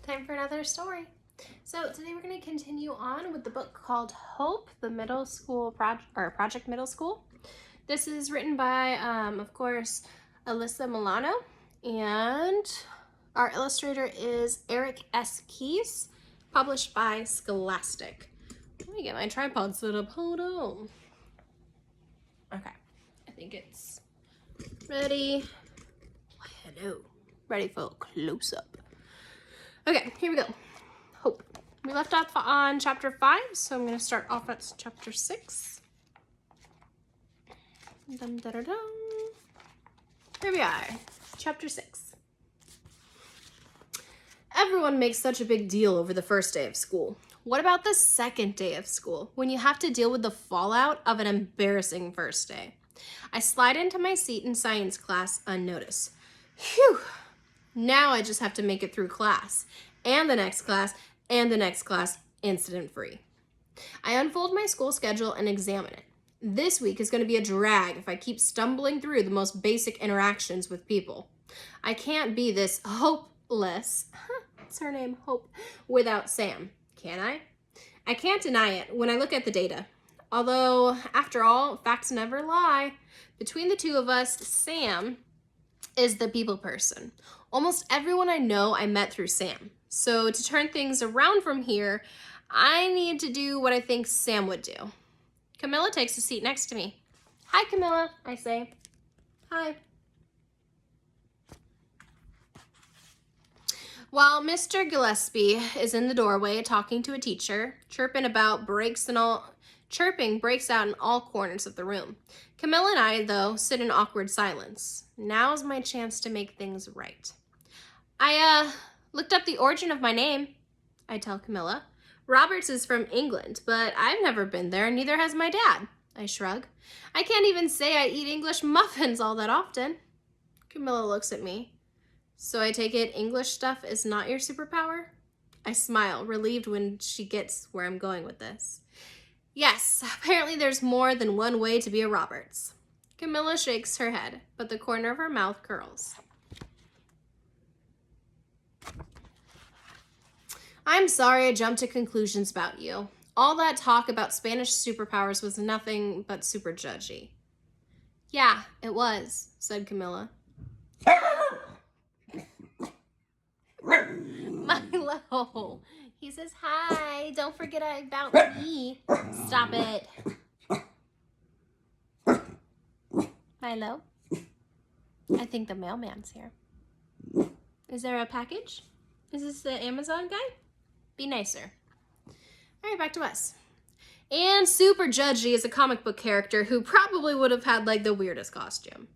time for another story. So today we're going to continue on with the book called Hope, the Middle School Project Middle School. This is written by, of course, Alyssa Milano, and our illustrator is Eric S. Keyes, published by Scholastic. Let me get my tripod set up. Hold on. Okay, I think it's ready. Hello. Ready for a close-up. Okay, here we go. Hope. We left off on chapter 5, so I'm going to start off at chapter 6. Dun, dun, dun, dun. Here we are, chapter 6. Everyone makes such a big deal over the first day of school. What about the second day of school, when you have to deal with the fallout of an embarrassing first day? I slide into my seat in science class unnoticed. Phew! Now I just have to make it through class, and the next class, and the next class, incident-free. I unfold my school schedule and examine it. This week is going to be a drag if I keep stumbling through the most basic interactions with people. I can't be this hopeless, it's her name, Hope, without Sam, can I? I can't deny it when I look at the data. Although, after all, facts never lie. Between the two of us, Sam is the people person. Almost everyone I know I met through Sam. So to turn things around from here, I need to do what I think Sam would do. Camilla takes a seat next to me. Hi, Camilla, I say. Hi. While Mr. Gillespie is in the doorway talking to a teacher, chirping breaks out in all corners of the room. Camilla and I, though, sit in awkward silence. Now's my chance to make things right. I looked up the origin of my name, I tell Camilla. Roberts is from England, but I've never been there, and neither has my dad. I shrug. I can't even say I eat English muffins all that often. Camilla looks at me. So I take it English stuff is not your superpower? I smile, relieved when she gets where I'm going with this. Yes, apparently there's more than one way to be a Roberts. Camilla shakes her head, but the corner of her mouth curls. I'm sorry I jumped to conclusions about you. All that talk about Spanish superpowers was nothing but super judgy. Yeah, it was, said Camilla. Milo, he says hi. Don't forget about me. Stop it. Milo, I think the mailman's here. Is there a package? Is this the Amazon guy? Be nicer. All right, back to us. And Super Judgy is a comic book character who probably would have had like the weirdest costume.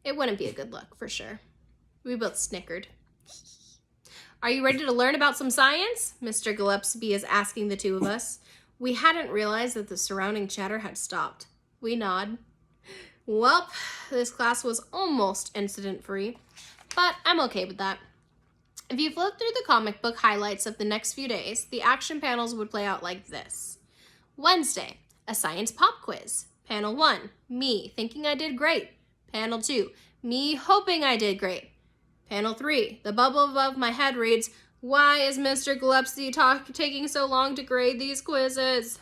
It wouldn't be a good look, for sure. We both snickered. Are you ready to learn about some science? Mr. Gillespie is asking the two of us. We hadn't realized that the surrounding chatter had stopped. We nod. Well, this class was almost incident-free, but I'm okay with that. If you flip through the comic book highlights of the next few days, the action panels would play out like this. Wednesday, a science pop quiz. Panel 1, me thinking I did great. Panel 2, me hoping I did great. Panel 3, the bubble above my head reads, why is Mr. Gillespie taking so long to grade these quizzes?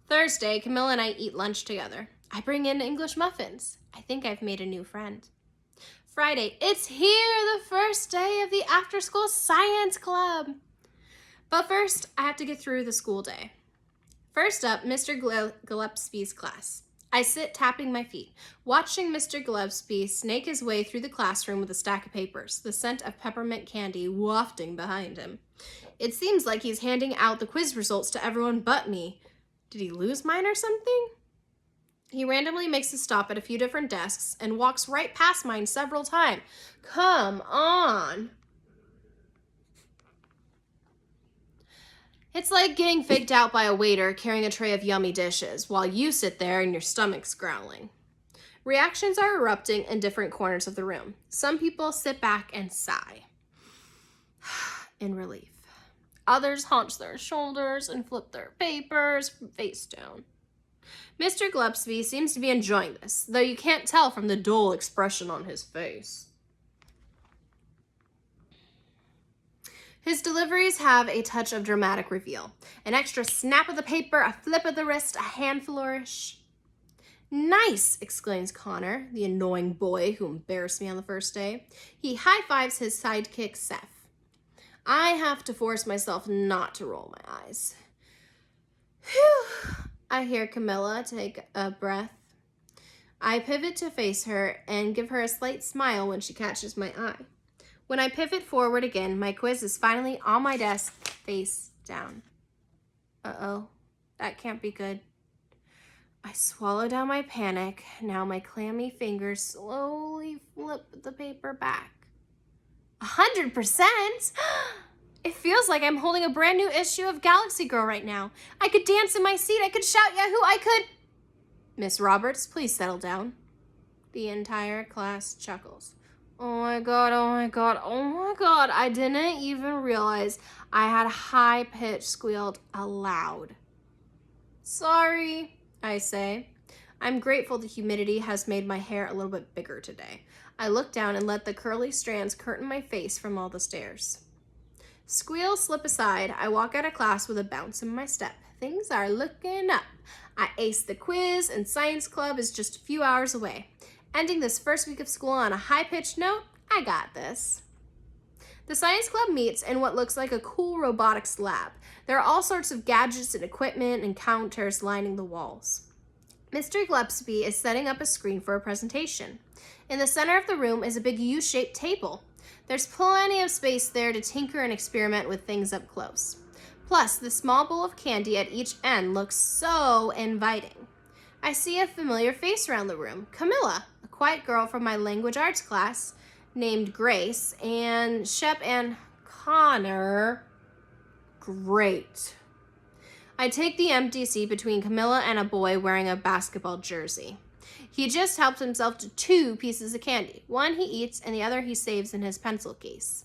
Thursday, Camilla and I eat lunch together. I bring in English muffins. I think I've made a new friend. Friday, it's here, the first day of the after-school science club. But first, I have to get through the school day. First up, Mr. Gillespie's class. I sit tapping my feet, watching Mr. Gillespie snake his way through the classroom with a stack of papers, the scent of peppermint candy wafting behind him. It seems like he's handing out the quiz results to everyone but me. Did he lose mine or something? He randomly makes a stop at a few different desks and walks right past mine several times. Come on. It's like getting faked out by a waiter carrying a tray of yummy dishes while you sit there and your stomach's growling. Reactions are erupting in different corners of the room. Some people sit back and sigh in relief. Others hunch their shoulders and flip their papers face down. Mr. Gillespie seems to be enjoying this, though you can't tell from the dull expression on his face. His deliveries have a touch of dramatic reveal. An extra snap of the paper, a flip of the wrist, a hand flourish. Nice, exclaims Connor, the annoying boy who embarrassed me on the first day. He high-fives his sidekick, Seth. I have to force myself not to roll my eyes. Phew, I hear Camilla take a breath. I pivot to face her and give her a slight smile when she catches my eye. When I pivot forward again, my quiz is finally on my desk, face down. Uh-oh, that can't be good. I swallow down my panic. Now my clammy fingers slowly flip the paper back. 100%? It feels like I'm holding a brand new issue of Galaxy Girl right now. I could dance in my seat. I could shout Yahoo. I could... Miss Roberts, please settle down. The entire class chuckles. Oh my god, oh my god, oh my god. I didn't even realize I had high-pitched squealed aloud. Sorry, I say. I'm grateful the humidity has made my hair a little bit bigger today. I look down and let the curly strands curtain my face from all the stares. Squeals slip aside. I walk out of class with a bounce in my step. Things are looking up. I aced the quiz and science club is just a few hours away. Ending this first week of school on a high-pitched note, I got this. The science club meets in what looks like a cool robotics lab. There are all sorts of gadgets and equipment and counters lining the walls. Mr. Gillespie is setting up a screen for a presentation. In the center of the room is a big U-shaped table. There's plenty of space there to tinker and experiment with things up close. Plus, the small bowl of candy at each end looks so inviting. I see a familiar face around the room, Camilla, a quiet girl from my language arts class named Grace, and Shep and Connor. Great. I take the empty seat between Camilla and a boy wearing a basketball jersey. He just helped himself to 2 pieces of candy. One he eats and the other he saves in his pencil case.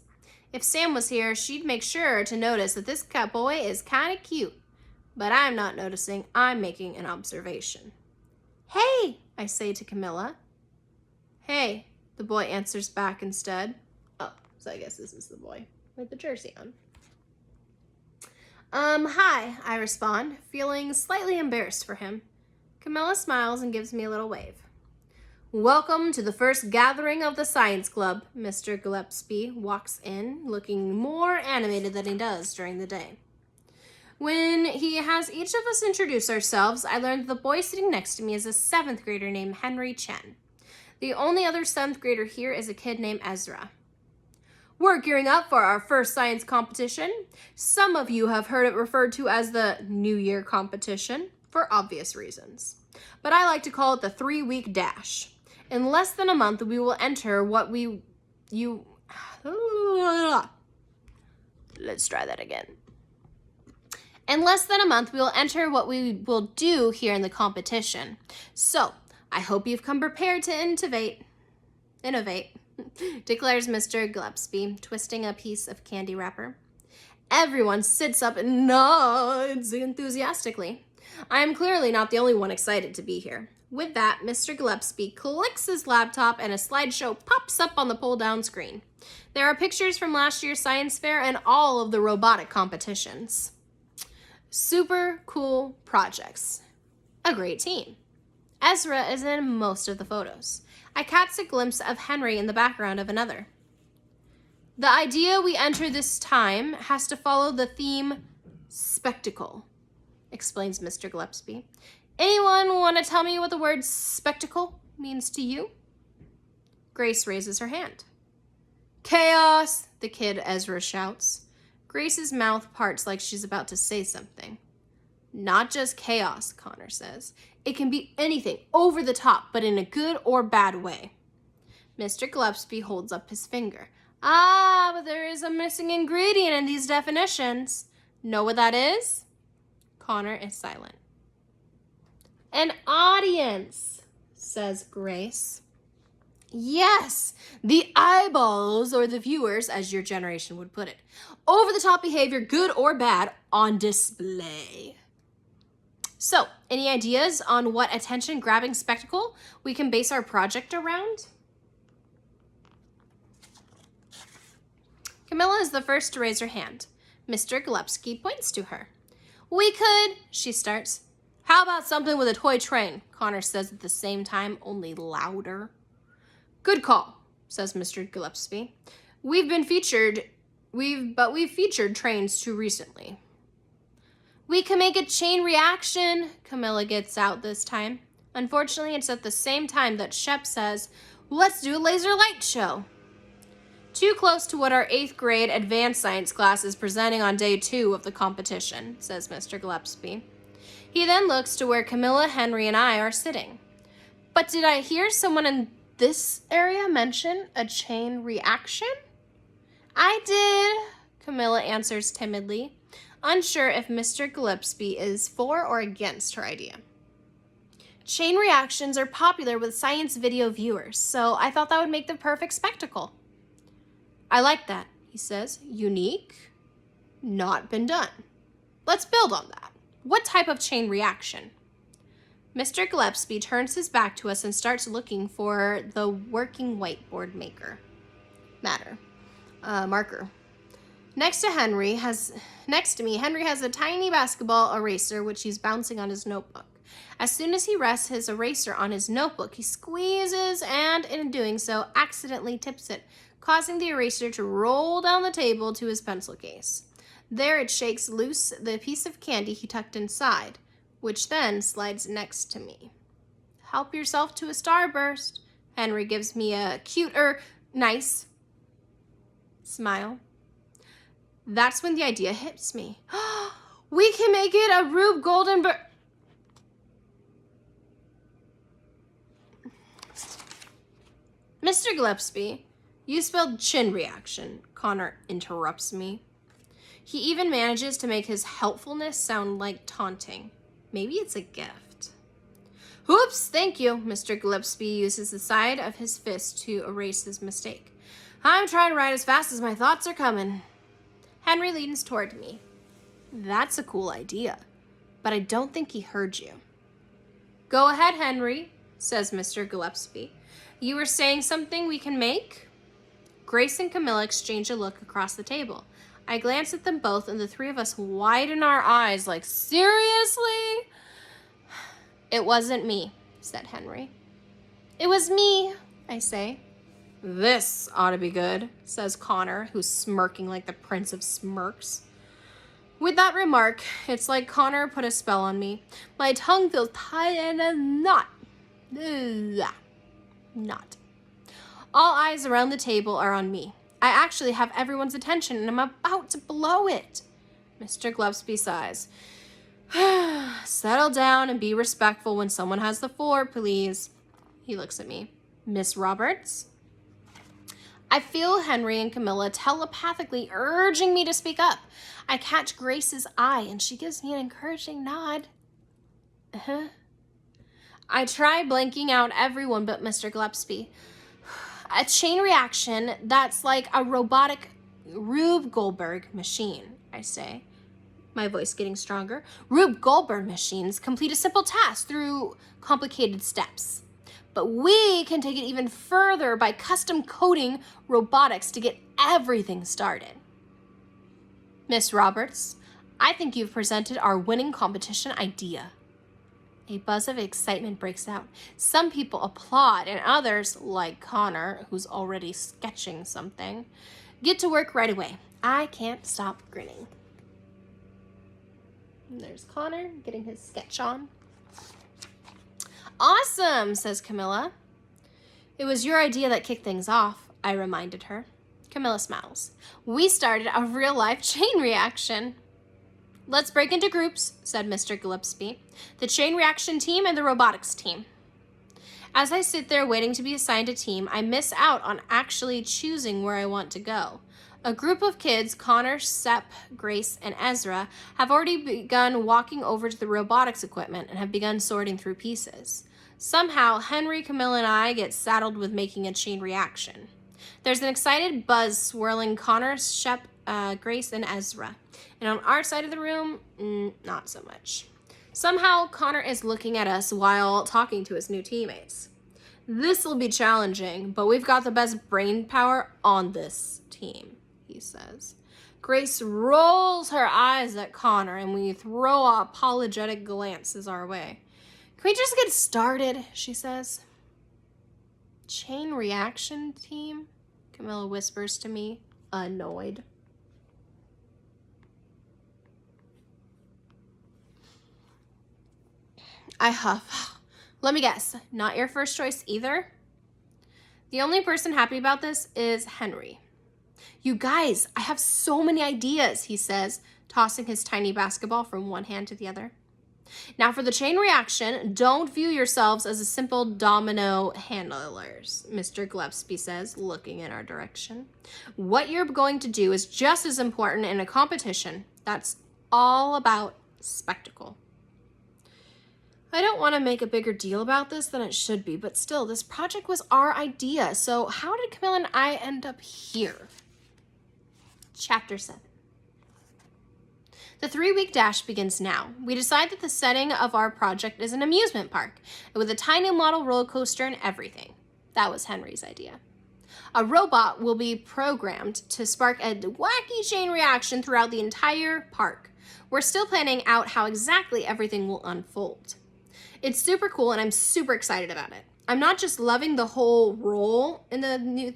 If Sam was here, she'd make sure to notice that this boy is kind of cute. But I'm not noticing. I'm making an observation. Hey, I say to Camilla. Hey, the boy answers back instead. Oh, so I guess this is the boy with the jersey on. Hi, I respond, feeling slightly embarrassed for him. Camilla smiles and gives me a little wave. Welcome to the first gathering of the science club. Mr. Gillespie walks in, looking more animated than he does during the day. When he has each of us introduce ourselves, I learned that the boy sitting next to me is a 7th grader named Henry Chen. The only other 7th grader here is a kid named Ezra. We're gearing up for our first science competition. Some of you have heard it referred to as the New Year competition, for obvious reasons. But I like to call it the 3-week dash. In less than a month, we will enter what Let's try that again. In less than a month, we will enter what we will do here in the competition. So, I hope you've come prepared to innovate, declares Mr. Gillespie, twisting a piece of candy wrapper. Everyone sits up and nods enthusiastically. I am clearly not the only one excited to be here. With that, Mr. Gillespie clicks his laptop and a slideshow pops up on the pull-down screen. There are pictures from last year's science fair and all of the robotic competitions. Super cool projects. A great team. Ezra is in most of the photos. I catch a glimpse of Henry in the background of another. The idea we enter this time has to follow the theme spectacle, explains Mr. Gillespie. Anyone want to tell me what the word spectacle means to you? Grace raises her hand. Chaos, the kid Ezra shouts. Grace's mouth parts like she's about to say something. Not just chaos, Connor says. It can be anything, over the top, but in a good or bad way. Mr. Gillespie holds up his finger. Ah, but there is a missing ingredient in these definitions. Know what that is? Connor is silent. An audience, says Grace. Yes, the eyeballs, or the viewers, as your generation would put it. Over-the-top behavior, good or bad, on display. So, any ideas on what attention-grabbing spectacle we can base our project around? Camilla is the first to raise her hand. Mr. Gillespie points to her. We could, she starts. How about something with a toy train? Connor says at the same time, only louder. Good call, says Mr. Gillespie. We've featured trains too recently. We can make a chain reaction, Camilla gets out this time. Unfortunately, it's at the same time that Shep says, let's do a laser light show. Too close to what our 8th grade advanced science class is presenting on day 2 of the competition, says Mr. Gillespie. He then looks to where Camilla, Henry, and I are sitting. But did I hear someone in this area mention a chain reaction? I did, Camilla answers timidly, unsure if Mr. Gillespie is for or against her idea. Chain reactions are popular with science video viewers, so I thought that would make the perfect spectacle. I like that, he says. Unique, not been done. Let's build on that. What type of chain reaction? Mr. Gillespie turns his back to us and starts looking for the working whiteboard marker. Next to me, Henry has a tiny basketball eraser which he's bouncing on his notebook. As soon as he rests his eraser on his notebook, he squeezes and, in doing so, accidentally tips it, causing the eraser to roll down the table to his pencil case. There it shakes loose the piece of candy he tucked inside, which then slides next to me. Help yourself to a starburst. Henry gives me a cute nice smile. That's when the idea hits me. We can make it a Rube Goldenberg. Mr. Gillespie, you spelled chin reaction, Connor interrupts me. He even manages to make his helpfulness sound like taunting. Maybe it's a gift. Oops, thank you. Mr. Gillespie uses the side of his fist to erase his mistake. I'm trying to write as fast as my thoughts are coming. Henry leans toward me. That's a cool idea, but I don't think he heard you. Go ahead, Henry, says Mr. Gillespie. You were saying something we can make? Grace and Camilla exchange a look across the table. I glance at them both, and the three of us widen our eyes like, seriously? It wasn't me, said Henry. It was me, I say. This ought to be good, says Connor, who's smirking like the Prince of Smirks. With that remark, it's like Connor put a spell on me. My tongue feels tight in a knot. Not. All eyes around the table are on me. I actually have everyone's attention, and I'm about to blow it. Mr. Gillespie sighs. Settle down and be respectful when someone has the floor, please. He looks at me. Miss Roberts? I feel Henry and Camilla telepathically urging me to speak up. I catch Grace's eye, and she gives me an encouraging nod. I try blanking out everyone but Mr. Gillespie. A chain reaction that's like a robotic Rube Goldberg machine, I say, my voice getting stronger. Rube Goldberg machines complete a simple task through complicated steps. But we can take it even further by custom coding robotics to get everything started. Miss Roberts, I think you've presented our winning competition idea. A buzz of excitement breaks out. Some people applaud, and others, like Connor, who's already sketching something, get to work right away. I can't stop grinning. And there's Connor getting his sketch on. Awesome, says Camilla. It was your idea that kicked things off, I reminded her. Camilla smiles. We started a real-life chain reaction. Let's break into groups, said Mr. Gillespie. The chain reaction team and the robotics team. As I sit there waiting to be assigned a team, I miss out on actually choosing where I want to go. A group of kids, Connor, Sep, Grace, and Ezra, have already begun walking over to the robotics equipment and have begun sorting through pieces. Somehow, Henry, Camilla, and I get saddled with making a chain reaction. There's an excited buzz swirling Connor, Shep, Grace, and Ezra. And on our side of the room, not so much. Somehow, Connor is looking at us while talking to his new teammates. This will be challenging, but we've got the best brain power on this team, he says. Grace rolls her eyes at Connor, and we throw apologetic glances our way. Can we just get started, she says. Chain reaction team? Camilla whispers to me, annoyed. I huff. Let me guess, not your first choice either? The only person happy about this is Henry. You guys, I have so many ideas, he says, tossing his tiny basketball from one hand to the other. Now for the chain reaction, don't view yourselves as a simple domino handlers, Mr. Gillespie says, looking in our direction. What you're going to do is just as important in a competition that's all about spectacle. I don't want to make a bigger deal about this than it should be, but still, this project was our idea, so how did Camilla and I end up here? Chapter 7. The 3-week dash begins now. We decide that the setting of our project is an amusement park, with a tiny model roller coaster and everything. That was Henry's idea. A robot will be programmed to spark a wacky chain reaction throughout the entire park. We're still planning out how exactly everything will unfold. It's super cool and I'm super excited about it. I'm not just loving the whole role in the new...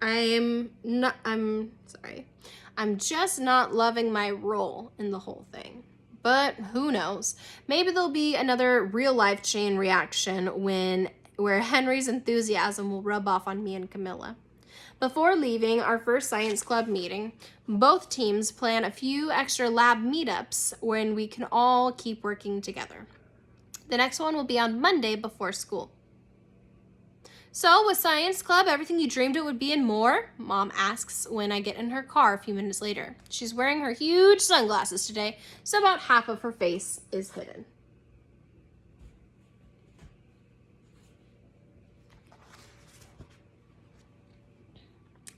I'm just not loving my role in the whole thing. But who knows? Maybe there'll be another real-life chain reaction where Henry's enthusiasm will rub off on me and Camilla. Before leaving our first science club meeting, both teams plan a few extra lab meetups when we can all keep working together. The next one will be on Monday before school. So, was science club everything you dreamed it would be and more? Mom asks when I get in her car a few minutes later. She's wearing her huge sunglasses today, so about half of her face is hidden.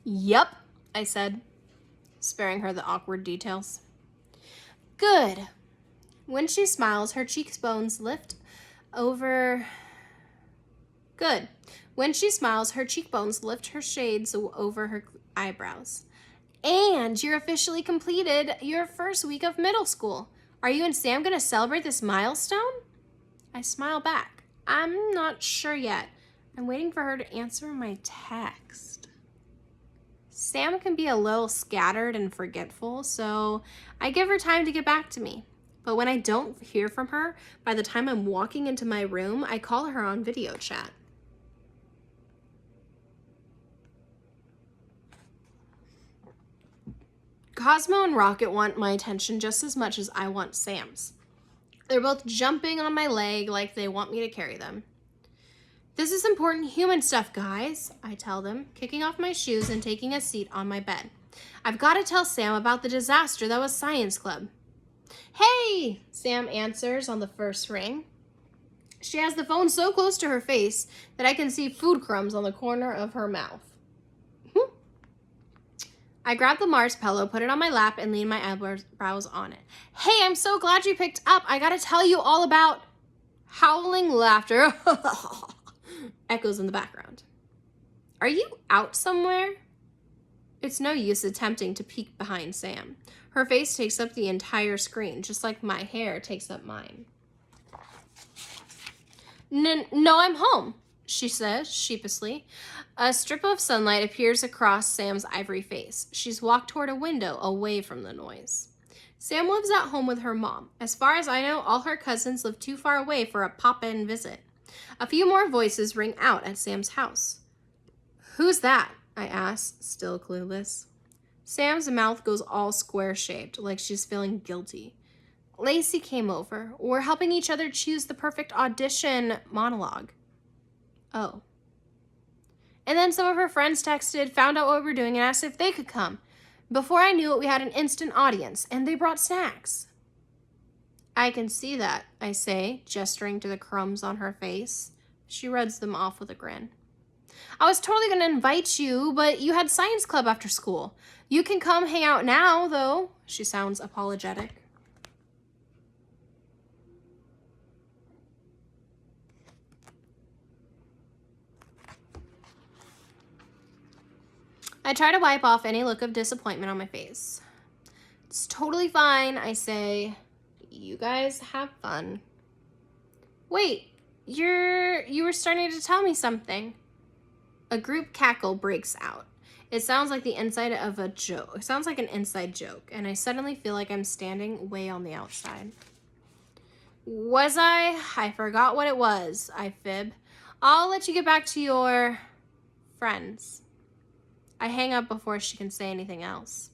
Yup, I said, sparing her the awkward details. Good. When she smiles, her cheekbones lift over... Good. When she smiles, her cheekbones lift her shades over her eyebrows. And you're officially completed your first week of middle school. Are you and Sam going to celebrate this milestone? I smile back. I'm not sure yet. I'm waiting for her to answer my text. Sam can be a little scattered and forgetful, so I give her time to get back to me. But when I don't hear from her, by the time I'm walking into my room, I call her on video chat. Cosmo and Rocket want my attention just as much as I want Sam's. They're both jumping on my leg like they want me to carry them. This is important human stuff, guys, I tell them, kicking off my shoes and taking a seat on my bed. I've got to tell Sam about the disaster that was science club. Hey, Sam answers on the first ring. She has the phone so close to her face that I can see food crumbs on the corner of her mouth. I grab the Mars pillow, put it on my lap, and lean my eyebrows on it. Hey, I'm so glad you picked up. I gotta tell you all about... Howling laughter echoes in the background. Are you out somewhere? It's no use attempting to peek behind Sam. Her face takes up the entire screen, just like my hair takes up mine. No, I'm home, she says sheepishly. A strip of sunlight appears across Sam's ivory face. She's walked toward a window away from the noise. Sam lives at home with her mom. As far as I know, all her cousins live too far away for a pop-in visit. A few more voices ring out at Sam's house. Who's that? I ask, still clueless. Sam's mouth goes all square-shaped, like she's feeling guilty. Lacey came over. We're helping each other choose the perfect audition monologue. Oh. And then some of her friends texted, found out what we were doing, and asked if they could come. Before I knew it, we had an instant audience, and they brought snacks. I can see that, I say, gesturing to the crumbs on her face. She rubs them off with a grin. I was totally going to invite you, but you had science club after school. You can come hang out now, though. She sounds apologetic. I try to wipe off any look of disappointment on my face. It's totally fine, I say. You guys have fun. Wait, you were starting to tell me something. A group cackle breaks out. It sounds like the inside of a joke. It sounds like an inside joke, and I suddenly feel like I'm standing way on the outside. Was I? I forgot what it was, I fib. I'll let you get back to your friends. I hang up before she can say anything else.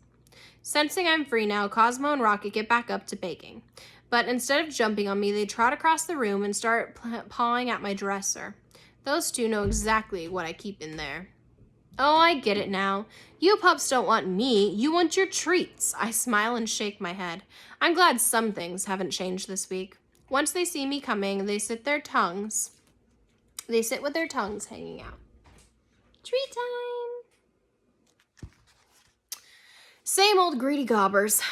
Sensing I'm free now, Cosmo and Rocket get back up to baking. But instead of jumping on me, they trot across the room and start pawing at my dresser. Those two know exactly what I keep in there. Oh, I get it now. You pups don't want me, you want your treats. I smile and shake my head. I'm glad some things haven't changed this week. Once they see me coming, they sit with their tongues hanging out. Treat time! Same old greedy goobers,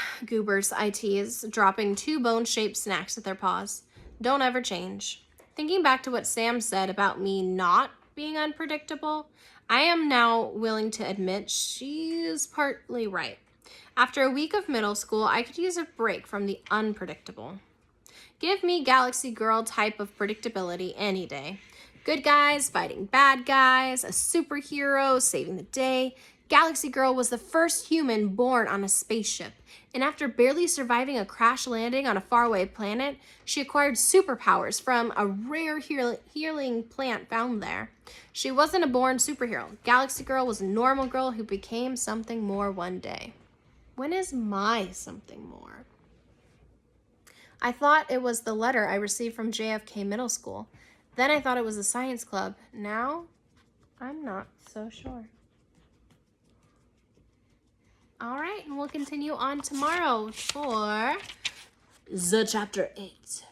I tease, dropping 2 bone-shaped snacks at their paws. Don't ever change. Thinking back to what Sam said about me not being unpredictable, I am now willing to admit she's partly right. After a week of middle school, I could use a break from the unpredictable. Give me Galaxy Girl type of predictability any day. Good guys fighting bad guys, a superhero saving the day. Galaxy Girl was the first human born on a spaceship, and after barely surviving a crash landing on a faraway planet, she acquired superpowers from a rare healing plant found there. She wasn't a born superhero. Galaxy Girl was a normal girl who became something more one day. When is my something more? I thought it was the letter I received from JFK Middle School. Then I thought it was the science club. Now, I'm not so sure. All right, and we'll continue on tomorrow for the chapter 8.